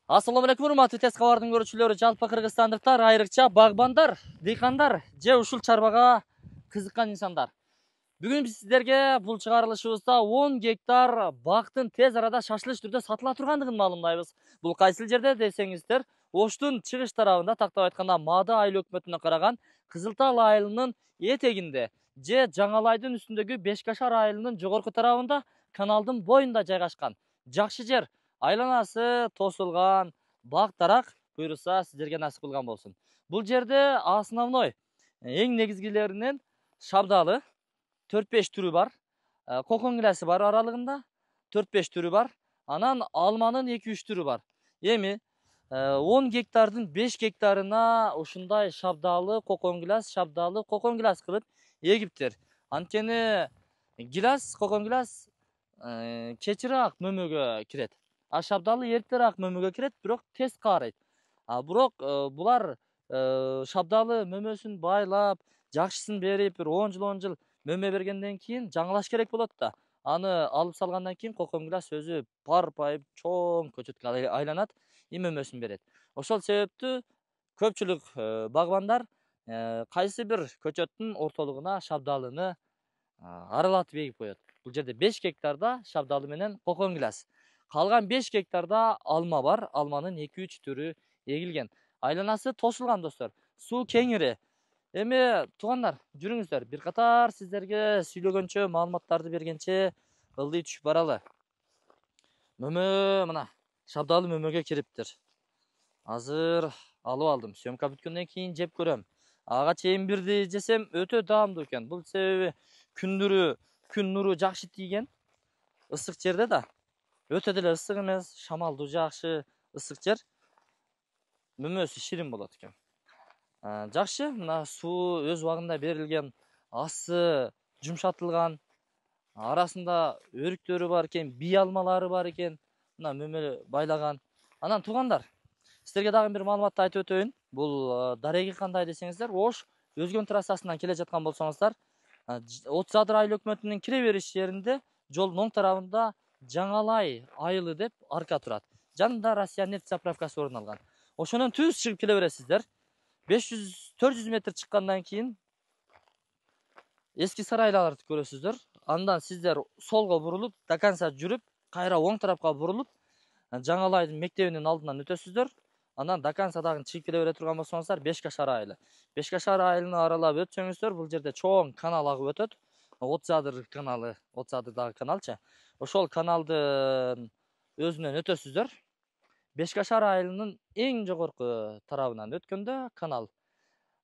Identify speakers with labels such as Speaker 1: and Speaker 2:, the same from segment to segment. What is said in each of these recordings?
Speaker 1: Assalamu alaikum, урматтуу тез кабардын көрүүчүлөрү, жалпы кыргызстандыктар, айрыкча багбандар, дыйкандар же ушул чарбага кызыккан инсандар. Бүгүн биз сиздерге бул чыгарылышыбызда 10 гектар бактын тез арада шашылыш түрдө сатыла тургандыгын маалымдайбыз. Бул кайсыл жерде десеңиздер, Оштун чыгыш тарабында, тактап айтканда Маады айыл өкмөтүнө караган Кызыл Тал айылынын этегинде же Жаңалайдын үстүндөгү Бешкашар айылынын жогорку тарабында, каналдын боюнда жайгашкан. Жакшы жер. Айланасы тосулган, бак дарак буйруса сиздерге насип кылган болсун. Бул жерде основной эң негизгилеринен шабдалы 4-5 түрү бар. Кокон гилясы бар аралыгында 4-5 түрү бар. Анан алманын 2-3 түрү бар. Эми 10 гектардын 5 гектарына ушундай шабдалы кокон гиляс кылып эгиптир. Анткени кокон гиляс кечирээк мөмөгө кирет. Шабдалы эртерээк мөмөгө кирет, бирок тез каарайт. Бирок булар шабдалы мөмөсүн байлап, жакшысын берип, бир 10 жыл мөмө бергенден кийин жаңылаш керек болот да. Аны алып салгандан кийин кокон гиляс өзү парпайып, чоң көчөткө айланат, мөмөсүн берет. Ошол себептүү көпчүлүк багбандар кайсы бир көчөттүн ортолугуна шабдалыны аралатып эгип коет. Бул жерде 5 гектарда шабдалы менен кокон гиляс. Калган 5 гектарда алма бар. Алманын 2-3 түрү эгилген. Айланасы тосулган достор. Суу кеңири. Эми туугандар, жүрүңүздөр. Бир катар сиздерге сүйлөгөнчө, маалыматтарды бергенче ылдый түшүп баралы. Мөмө мына шабдалы мөмөгө кириптир. Азыр алып алдым. Съемка бүткөндөн кийин жеп көрөм. Ага чейин бирди жесем өтө даамдуу экен. Бул себеби күн нуру жакшы тийген. Ысык жерде да. Өтө деле ысык эмес, шамалдуу жакшы ысык жер. Мөмөсү ширин болот экен. Жакшы, мына суу өз убагында берилген, асы жумшатылган, арасында өрүктөрү бар экен, бий алмалары бар экен. Мына мөмө байлаган. Анан туугандар, сиздерге дагы бир маалыматты айтып өтөйүн. Бул дареги кандай десеңиздер, Ош Өзгөн трассасынан келе жаткан болсоңуздар, 30 адыр айыл өкмөтүнүн кире бериш жеринде жолдун оң тарабында Жаңалай айылы деп арка турат. Жанында Россия нефть заправкасы орун алган. Ошонун түз чыгып келе бересиздер. 500-400 метр чыккандан кийин эски сарайларды көрөсүздөр. Андан сиздер солго бурулуп, до конца жүрүп, кайра оң тарапка бурулуп, Жаңалайдын мектебинин алдынан өтөсүздөр. Анан до конца дагы чыгып келе бере турган болсоңуздар, Бешкашар айылы. Бешкашар айылын аралап өтсөңүздөр, бул жерде чоң канал агып өтөт. 30 адыр каналы, 30 адырдагы каналчы. Ошол каналдын өзүнөн өтөсүздөр. Бешкашар айылынын эң жогорку тарабынан өткөндө канал.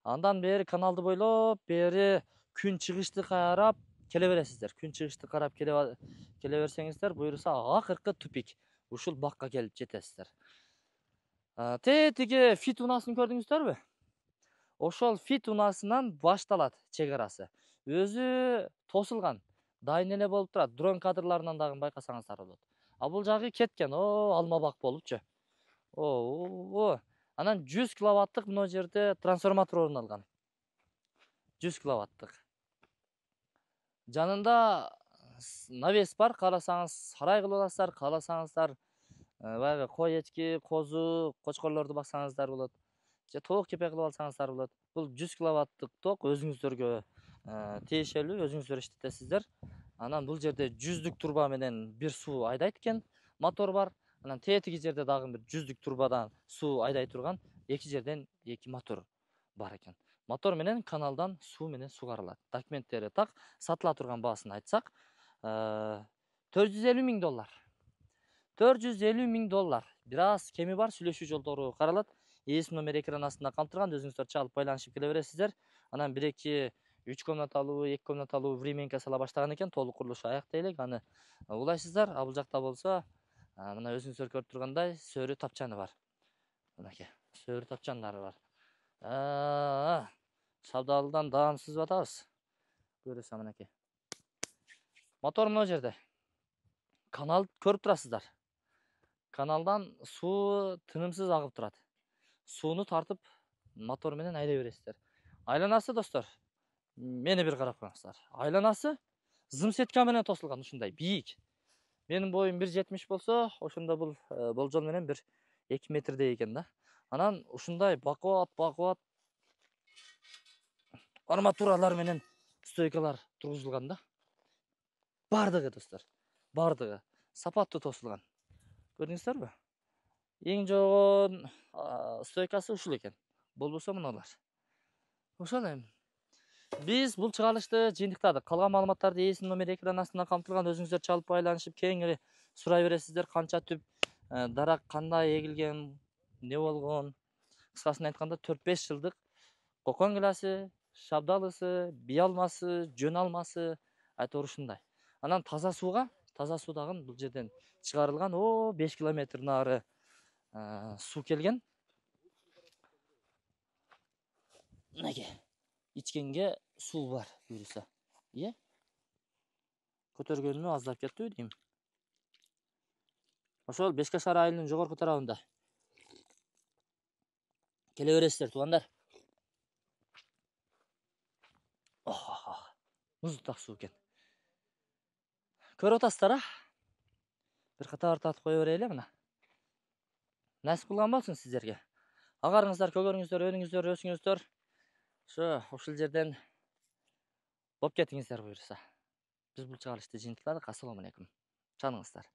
Speaker 1: Андан бери каналды бойлоп, бери күн чыгышты карап келе бересиздер. Күн чыгышты карап келе берсеңиздер, буйруса акыркы тупик. Ушул бакка келип жетесиздер. Тетиги фит унасын көрдүңүздөрбү? Ошол фит унасынан башталат чек арасы. Өзү тосулган, дайын эле болуп турат. Дрон кадрларынан дагы байкасаңыздар болот. Бул жагы кеткен, алма бак болупчу. Анан 100 киловаттык мына жерде трансформатор орун алган. 100 киловаттык. Жанында навес бар, кааласаңыз сарай кылып аласыздар, кааласаңыздар баягы кой эчки, козу, кочкорлорду баксаңыздар болот. Же тоок кепе кылып алсаңыздар болот. Бул 100 киловаттык ток өзүңүздөргө тиешелүү, өзүңүздөр иштетесиздер. Анан бул жерде 100-дүк турба менен бир суу айдайт экен, мотор бар. Анан тетиги жерде дагы бир 100-дүк турбадан суу айдай турган эки жерден эки мотор бар экен. Мотор менен каналдан суу менен сугарылат. Документтери так, сатыла турган баасын айтсак, $450 000. $450 000. Бир аз кеми бар, сүйлөшүү жолдору каралат. Ээси номер экран астында камтырган, өзүңүздөр чалып байланышып келе бересиздер. Анан 1-2 3 комнаталуу, 2 комнаталуу временка сала баштаган экен, толук курулушу аякта элек. Аны улайсыздар. Бул жакта болсо, мына өзүңүздөр көрүп тургандай сөрү тапчаны бар. Мынакей, сөрү тапчандары бар. Шабдалыдан даам сызып атабыз. Көрөсүң мынакей. Мотор мына жерде. Канал көрүп турасыздар. Каналдан суу тынымсыз агып турат. Сууну тартып мотор менен айдай бересиздер. Айланасы достор, мени бир карап коюңуздар. Айланасы зым-сетка менен тосулган, ушундай бийик. Менин боюм 1.70 болсо, ошондо бул болжол менен бир 2 метрдей экен да. Анан ушундай бакубат арматуралар менен стойкалар тургузулган да. Бардыгы достор, бардыгы сапаттуу тосулган. Көрдүңүздөрбү? Эң жогон стойкасы ушул экен. Болбосо мыналар. Ошол эми. Биз бул чыгарылышты жыйынтыктадык. Калган маалыматтарды ээсинин номери экран астында камтылган. Өзүңүздөр чалып байланышып кеңири сурай бересиздер. Канча түп дарак кандай эгилген, не болгон. Кыскасын айтканда 4-5 жылдык кокон гиласы, шабдалысы, бий алмасы, жөн алмасы айтор ушундай. Анан таза суудагы бул жерден чыгарылган 5 километр нары суу келген. Мынакей. Ичкенге суу бар буюрса. Иә? Көтөргөнү аздап кетти дейм. Ошол Бешке шаар айылынын жогорку тарабында. Келе бересиздер, туугандар. Муздак суу экен. Көрүп атасыздар, Бир катар татып кое берели мына. Насип кылган болсун сиздерге. Агарыңыздар, көгөрүңүздөр, өнүңүздөр, өсүңүздөр. Ушул жерден боп кетиңиздер буюрса. Биз бул чыгарылышты жыйынтыкладык. Ассаламу алейкум. Жаныңыздар.